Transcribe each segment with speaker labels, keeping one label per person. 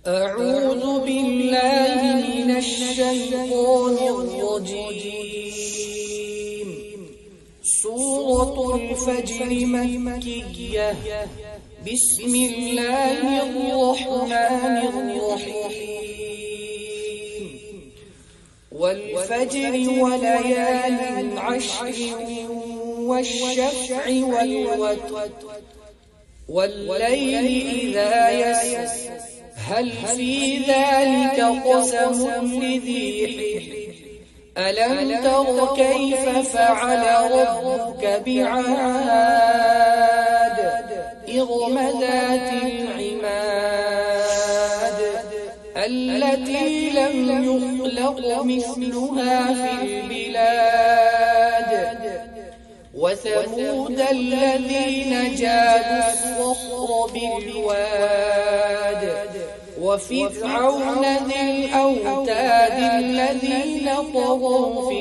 Speaker 1: أعوذ بالله من الشيطان الرجيم. سورة الفجر مكية. بسم الله الرحمن الرحيم. والفجر وليال عشر والشفع والوتر والليل إذا يسر هل في ذلك قسم لذي حجر ألم تر كيف فعل ربك بعاد إرم ذات العماد التي لم يخلق مثلها في البلاد وثمود الذين جابوا الصخر بالواد وفرعون ذي الأوتاد الذين طغوا في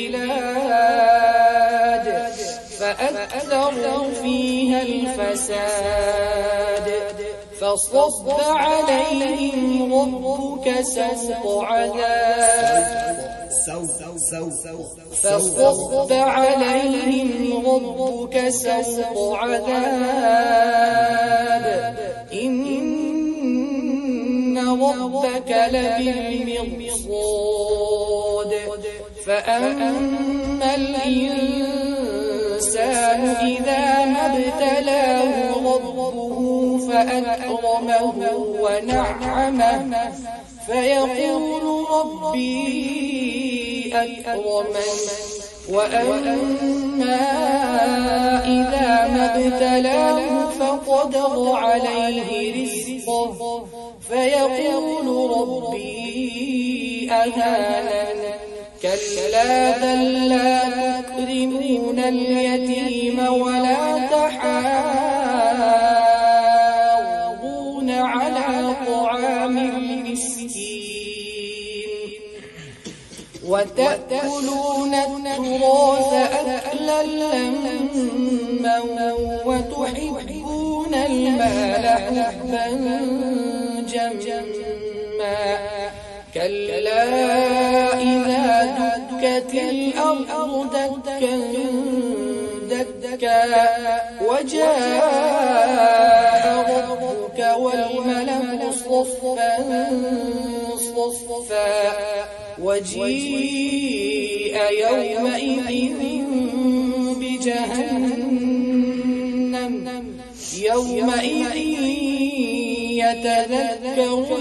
Speaker 1: البلاد فأكثروا فيها الفساد فصب عليهم ربك سوط عذاب فصب عليهم ربك سوط عذاب إن ربك لبالمرصاد فأما الإنسان إذا ما ابتلاه ربه فأكرمه ونعمه فيقول ربي أكرمن وأما إذا ما ابتلاه فقدر عليه رزقه فيقول ربي أهانن كلا بل لا تكرمون اليتيم ولا تحاضون على طعام المسكين وتأكلون التراث أكلا لما وتحبون المال حبا جما كلا إذا دكت الأرض دكا دكا وجاء ربك والملك صفا صفا وجيء يومئذ بجهنم يومئذ يتذكر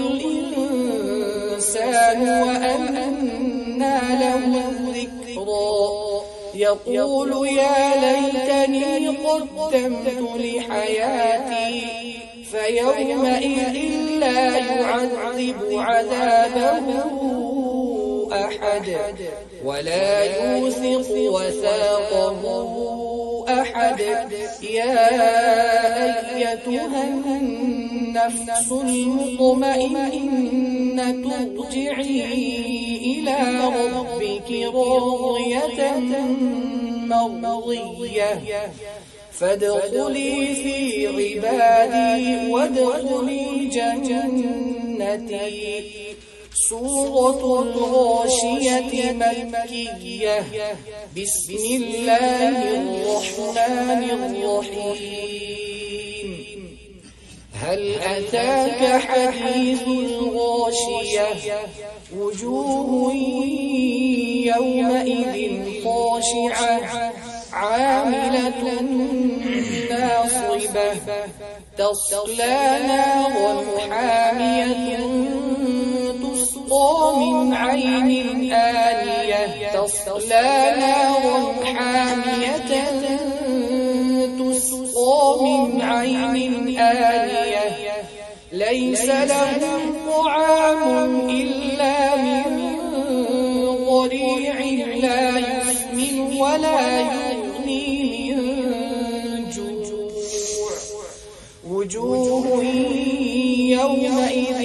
Speaker 1: الإنسان وأنى له الذكرى يقول يا ليتني قدمت لحياتي فيومئذ لا يعذب عذابه أحد ولا يوثق وثاقه أحد يا أيتها النفس المطمئنة ارجعي إلى ربك راضية مرضية فادخلي في عبادي وادخلي جنتي. سورة الغاشية مكية. بسم الله الرحمن الرحيم. هل أتاك حديث الغاشية وجوه يومئذ خاشعة عاملة ناصبة تصلى نارا حامية تسقى من عين آنية تصلى نارا حامية تسقى من عين آنية ليس لهم طعام إلا من ضريع لا يسمن ولا يغني من جوع وجوه يومئذ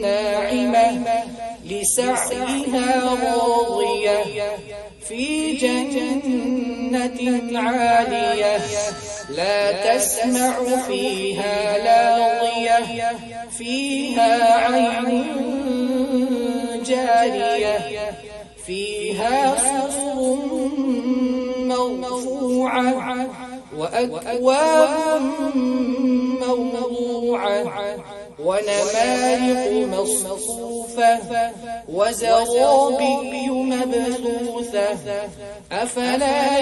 Speaker 1: ناعمة لسعيها راضية في جنة عالية لا تسمع فيها لاغية فيها عين جارية فيها سرر مرفوعة وأكواب موضوعة ونمارق مصفوفة وزرابي مبثوثة أفلا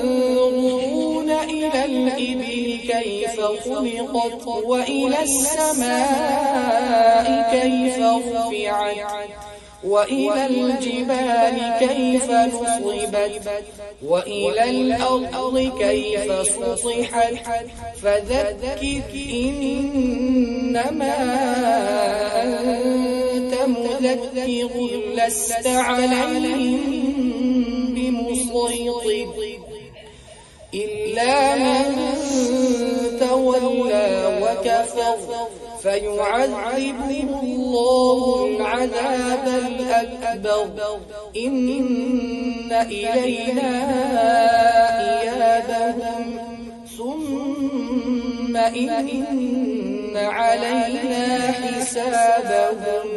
Speaker 1: ينظرون إلى الإبل كيف خلقت وإلى السماء كيف رفعت وإلى الجبال كيف نصبت وإلى الأرض كيف سطحت فذكر إنما أنت مذكر لست عليهم بمسيطر إلا من تولى وكفر فيعذبه الله العذاب الأكبر إن إلينا إيابهم ثم إن علينا حسابهم